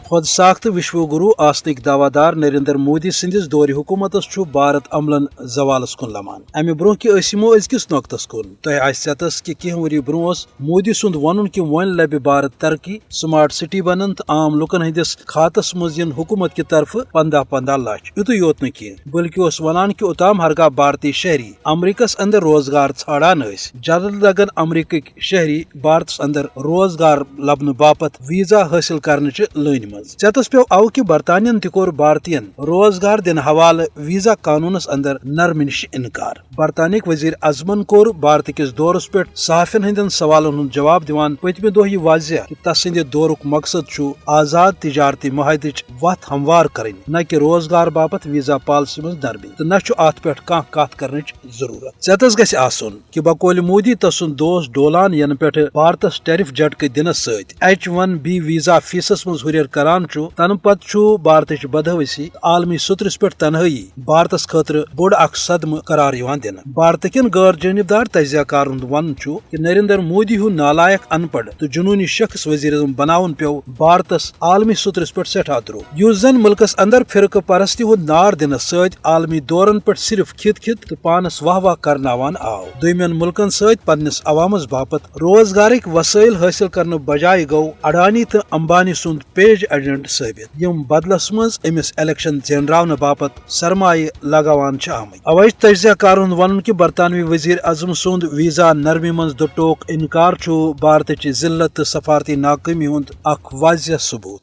خود ساخت وشو گرو آسنک دعوی دار نریندر مودی سندس دور حکومتس بھارت عملن زوالس کن لمان امہ برو کہ اسمو ازکس نقطس کن تہ آتس کہ کینہ وری برو مودی سند ون کہ ون لبہ بھارت ترقی سمارٹ سٹی بنن تو عام لکن ہندس کھاتس مز حکومت کی طرف 15 لچھ یتھ یوت نی بلکہ اس ونان کہ اوتام ہرگاہ بھارتی شہری امریکس اندر روزگار ژھانڈان جلد لگن امریکک شہری بھارتس اندر روزگار لبنہ باپت ویزا حاصل کرنچ لٲنہِ منٛز ژیتس پیو او کہ برطانین تہ کوٚر بھارتین روزگار دن حوالہ ویزا قانونس اندر نرم نش انکار برطانیک وزیر اعظمن کوٚر بھارت کس دورس پہ صحافین ہندین سوالن ہند جواب دِوان پٔتمہِ دۄہ یہ واضح کہ تس سندِ دورک مقصد چھُ آزاد تجارتی معاہدٕچ وتھ ہموار کرٕنۍ نہ کہ روزگار باپت ویزا پالسی منٛز نرمی تو نہ چھُ اتھ پٮ۪ٹھ کانٛہہ کتھ کرنٕچ ضروٗرت ژیتس گژھِ آسُن کہ بقول مودی تسُنٛد دوست ڈولان ینہٕ پٮ۪ٹھ بھارتس ٹیرف جھٹکہٕ دنس سۭتۍ H1B ویزا فیسس منٛز ہُریر کران چھُ تنہٕ پتہٕ چھُ بھارتٕچ بدہوسی عالمی سترس پٮ۪ٹھ تنہٲئی بھارتس خٲطرٕ بوٚڑ اکھ صدمہٕ قرار یِوان دِنہٕ بھارتکین غٲر جانبدار تجزیہ کارن ہُنٛد ونُن چھُ کہ نریندر مودی ہُنٛد نالائق ان پڑھ تو جنونی شخص وزیر اعظم بناون پیو بھارتس عالمی سترس پٮ۪ٹھ سٹھاہ درٛوگ یُس زن ملکس اندر فرقہ پرستی ہُنٛد نار دنس سۭتۍ عالمی دورن پٮ۪ٹھ صرف کھِت تو پانس واہ کرناوان آو دویمین ملکن سۭتۍ پننس عوامس باپت روزگارک وسائل حٲصل کرنہٕ بجائے گوٚو اڈانی تو امبانی سُنٛد پیج ایجنٹ ثٲبت یم بدلس منٛز أمس الیکشن زینراونہٕ باپت سرمایہ لگاوان چھِ آمٕتۍ اوے تجزیہ کارن ہُنٛد ونُن کہ برطانوی وزیر اعظم سُنٛد ویزا نرمی منٛز دٹوک انکار چھُ بھارتٕچ ذلت تو سفارتی ناکٲمی ہُنٛد اکھ واضح ثبوت